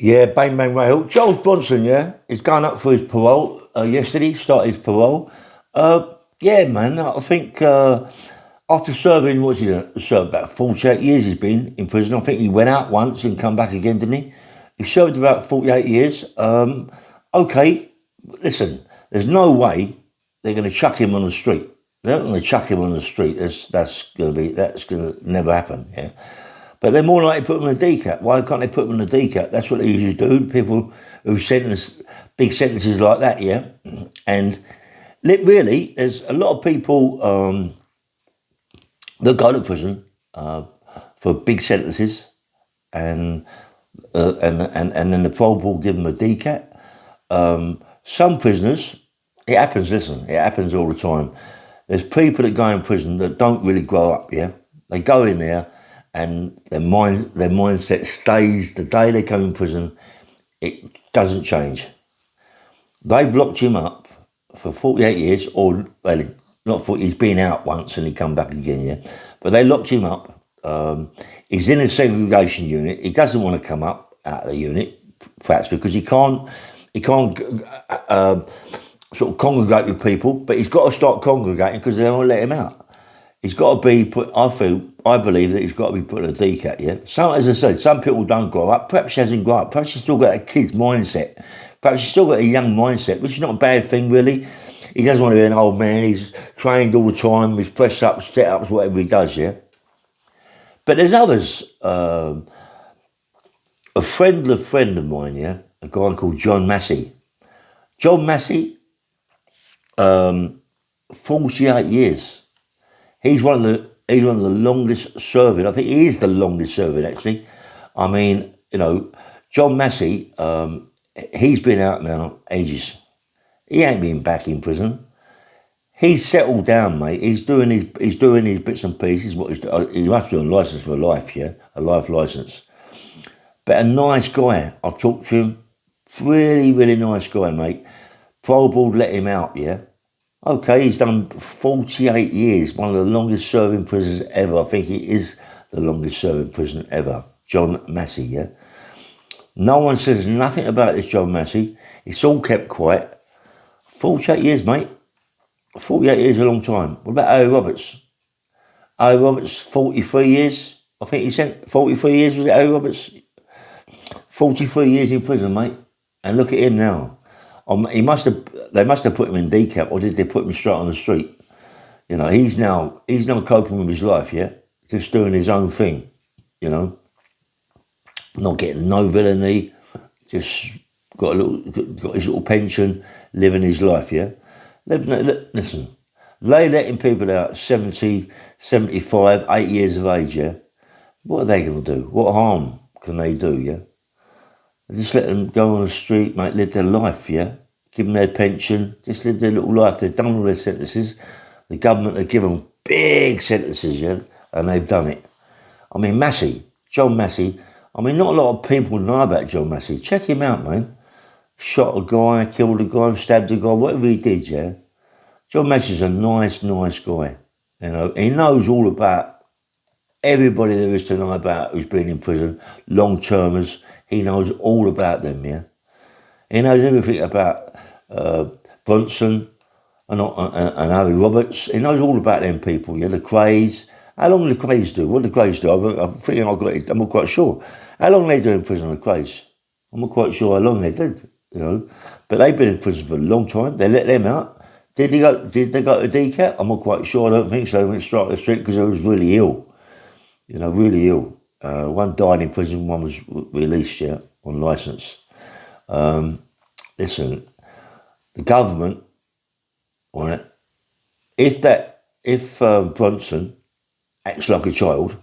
Yeah, bang bang rail. Charlie Bronson, yeah, he's going up for his parole yesterday. Started his parole. Yeah, man, I think after serving, what's he done? Served about 48 years. He's been in prison. I think he went out once and come back again, didn't he? He served about 48 years. Okay, listen, there's no way they're going to chuck him on the street. They're not going to chuck him on the street. That's going to never happen. Yeah. But they're more likely to put them in a D Cate. Why can't they put them in a D Cate? That's what they usually do. People who sentence big sentences like that, yeah. And really, there's a lot of people that go to prison for big sentences, and then the parole board give them a D Cate. Some prisoners, it happens. Listen, it happens all the time. There's people that go in prison that don't really grow up. Yeah, they go in there, and their mindset stays the day they come in prison. It doesn't change. They've locked him up for 48 years, or well, not 40. He's been out once and he come back again. Yeah, but they locked him up. He's in a segregation unit. He doesn't want to come up out of the unit, perhaps because he can't. Sort of congregate with people, but he's got to start congregating because they won't let him out. He's got to be put. I believe that he's got to be put in a D Cate. Yeah. So as I said, some people don't grow up. Perhaps he hasn't grown up. Perhaps he's still got a kid's mindset. Perhaps he's still got a young mindset, which is not a bad thing really. He doesn't want to be an old man. He's trained all the time. He's press ups, set ups, whatever he does. Yeah. But there's others. A friend of mine. Yeah. A guy called John Massey. John Massey. 48 years. He's one of the longest serving. I think he is the longest serving actually. I mean, John Massey, he's been out now ages. He ain't been back in prison. He's settled down, mate. He's doing his bits and pieces. He must be on license for life, yeah, a life license. But a nice guy. I've talked to him. Really, really nice guy, mate. Parole board let him out, yeah. Okay, he's done 48 years, one of the longest serving prisoners ever. I think he is the longest serving prisoner ever. John Massey, yeah. No one says nothing about this John Massey. It's all kept quiet. 48 years, mate. 48 years is a long time. What about O. Roberts? O. Roberts, 43 years. I think he sent 43 years, was it O. Roberts? 43 years in prison, mate. And look at him now. They must have put him in D Cate, or did they put him straight on the street? He's now coping with his life, yeah, just doing his own thing, not getting no villainy, just got his little pension, living his life, yeah. Listen, they letting people out 70, 75, 8 years of age, yeah. What are they going to do? What harm can they do, yeah? Just let them go on the street, mate, live their life, yeah? Give them their pension, just live their little life. They've done all their sentences. The government have given them big sentences, yeah? And they've done it. I mean, John Massey, not a lot of people know about John Massey. Check him out, man. Shot a guy, killed a guy, stabbed a guy, whatever he did, yeah? John Massey's a nice guy. He knows all about everybody there is to know about who's been in prison, long-termers. He knows all about them, yeah? He knows everything about Bronson and Harry Roberts. He knows all about them people, yeah? The Crays. How long do the Crays do? What do the Crays do? I'm not quite sure. How long they do in prison, the Crays? I'm not quite sure how long they did, But they've been in prison for a long time. They let them out. Did they go to D Cate? I'm not quite sure. I don't think so. They went straight to the street because they was really ill. Really ill. One died in prison, one was released, yeah, on licence. Listen, the government, right? If Bronson acts like a child,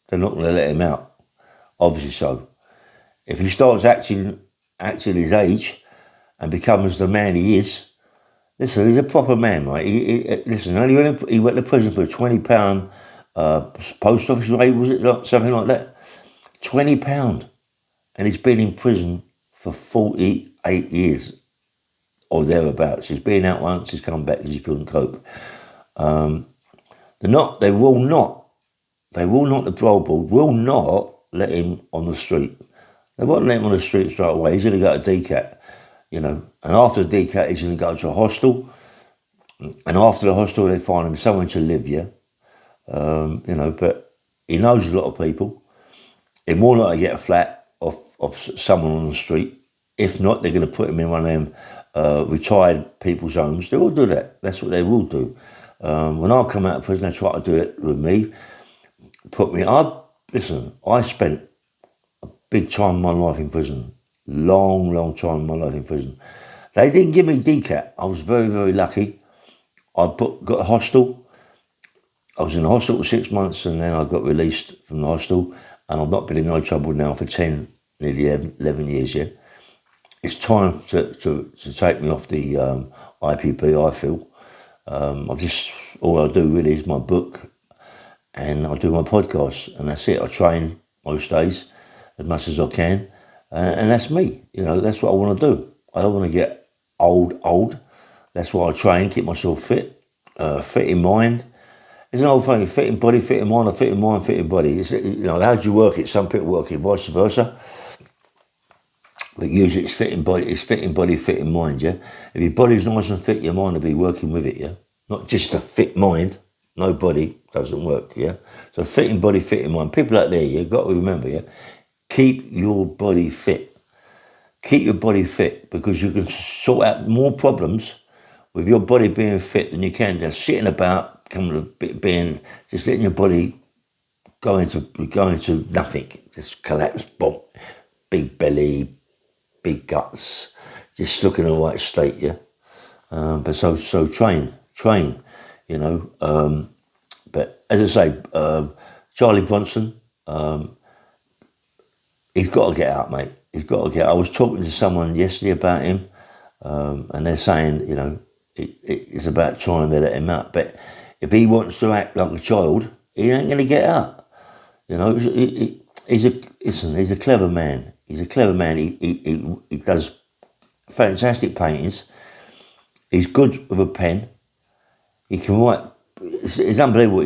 they're not going to let him out. Obviously so. If he starts acting his age and becomes the man he is, listen, he's a proper man, right? He went to prison for £20 post office raid, was it something like that? £20, and he's been in prison for 48 years or thereabouts. He's been out once. He's come back because he couldn't cope. They will not. The parole board will not let him on the street. They won't let him on the street straight away. He's going to go to D Cate, you know. And after D Cate, he's going to go to a hostel. And after the hostel, they find him somewhere to live, yeah. You know, but he knows a lot of people. He's more likely to get a flat off someone on the street. If not, they're going to put him in one of them retired people's homes. They will do that. That's what they will do. When I come out of prison, they try to do it with me. I spent a big time in my life in prison. Long time in my life in prison. They didn't give me D Cate. I was very, very lucky. Got a hostel. I was in the hostel for 6 months and then I got released from the hostel and I've not been in no trouble now for 10, nearly 11 years, yeah. It's time to take me off the IPP, I feel. All I do really is my book and I do my podcast and that's it. I train most days as much as I can and that's me, you know, that's what I want to do. I don't want to get old. That's why I train, keep myself fit, fit in mind. There's an old thing, fit in body, fit in mind, or fit in mind, fit in body. You know, how do you work it? Some people work it vice versa. But usually it's fit in body, fit in mind, yeah? If your body's nice and fit, your mind will be working with it, yeah? Not just a fit mind, no body doesn't work, yeah? So fit in body, fit in mind. People out there, you've got to remember, yeah? Keep your body fit. Keep your body fit because you can sort out more problems with your body being fit than you can just sitting about, just letting your body go into nothing, just collapse, boom, big belly, big guts, just looking in the right state, yeah. But so train, you know. But as I say, Charlie Bronson, he's got to get out, mate. He's got to get out. I was talking to someone yesterday about him, and they're saying, you know, it's about time to let him out. But if he wants to act like a child, he ain't going to get out. You know, he's a clever man. He's a clever man. He does fantastic paintings. He's good with a pen. He can write. It's unbelievable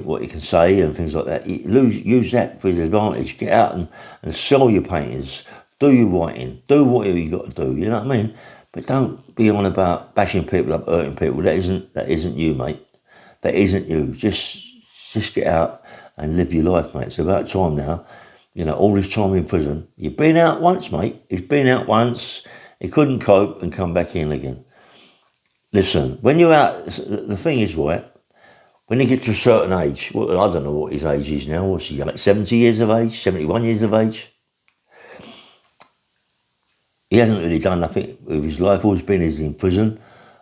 what he can say and things like that. Use that for his advantage. Get out and sell your paintings. Do your writing. Do whatever you got to do. You know what I mean? But don't be on about bashing people up, hurting people. That isn't you, mate. That isn't you. Just get out and live your life, mate. It's about time now. You know, all this time in prison. You've been out once, mate. He's been out once. He couldn't cope and come back in again. Listen, when you're out, the thing is, right, when you get to a certain age, well, I don't know what his age is now. What's he, like 70 years of age, 71 years of age? He hasn't really done nothing with his life. All he's been is in prison.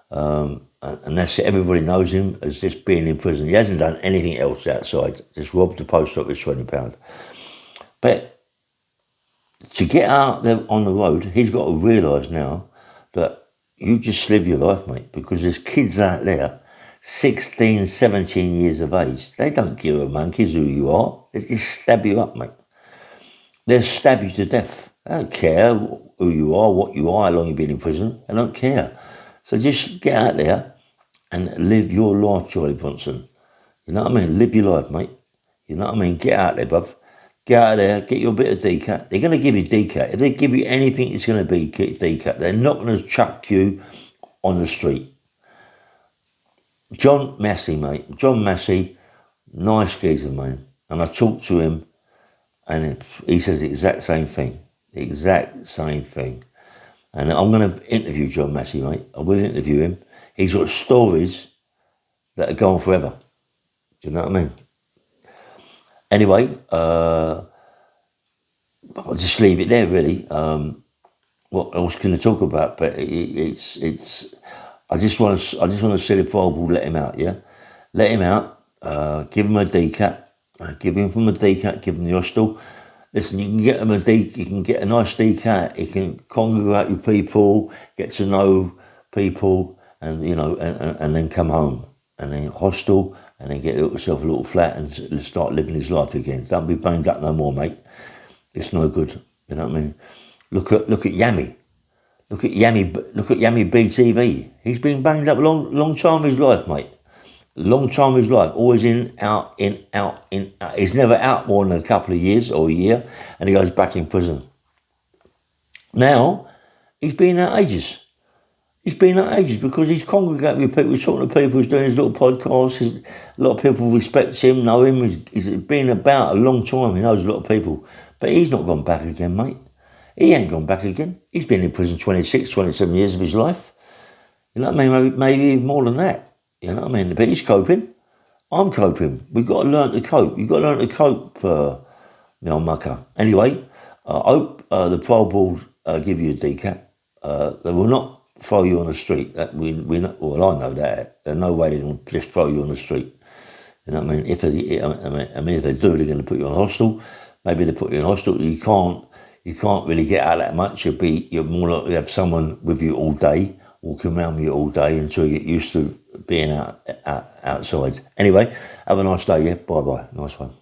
And that's it. Everybody knows him as just being in prison. He hasn't done anything else outside. Just robbed the post office £20. But to get out there on the road, he's got to realise now that you just live your life, mate, because there's kids out there, 16, 17 years of age. They don't give a monkeys who you are. They just stab you up, mate. They'll stab you to death. They don't care who you are, what you are, how long you've been in prison. They don't care. So just get out there and live your life, Charlie Bronson. You know what I mean? Live your life, mate. You know what I mean? Get out there, bruv. Get out there, get your bit of D Cate. They're going to give you D Cate. If they give you anything, it's going to be D Cate. They're not going to chuck you on the street. John Massey, mate. John Massey, nice geezer, man. And I talked to him, and he says the exact same thing. The exact same thing. And I'm going to interview John Massey, mate. I will interview him. He's got stories that are going forever. Do you know what I mean? Anyway, I'll just leave it there, really. What else can I talk about? But it's. I just want to see the parole, let him out. Yeah, let him out. Give him a D Cate. Give him a D Cate. Give him the hostel. Listen, you can get him you can get a nice D Cate. You can congregate with people, get to know people, and you know, and then come home, and then hostel, and then get yourself a little flat and start living his life again. Don't be banged up no more, mate. It's no good. You know what I mean? Look at Yami. Look at Yami BTV. He's been banged up a long time of his life, mate. Long time of his life. Always in, out. He's never out more than a couple of years or a year, and he goes back in prison. Now, he's been out ages. He's been out ages because he's congregating with people, he's talking to people, he's doing his little podcasts. A lot of people respect him, know him. He's been about a long time, he knows a lot of people. But he's not gone back again, mate. He ain't gone back again. He's been in prison 26, 27 years of his life. You know what I mean? Maybe even more than that. You know what I mean? But he's coping. I'm coping. We've got to learn to cope. You've got to learn to cope, you know, mucker. Anyway, I hope the parole board give you a D Cate. They will not throw you on the street. That we know, well, I know that. There's no way they're going to just throw you on the street. You know what I mean? If they do, they're going to put you in hostel. Maybe they put you in hostel. You can't really get out that much. You're more likely to have someone with you all day, walking around with you all day until you get used to being outside. Anyway, have a nice day, yeah? Bye-bye. Nice one.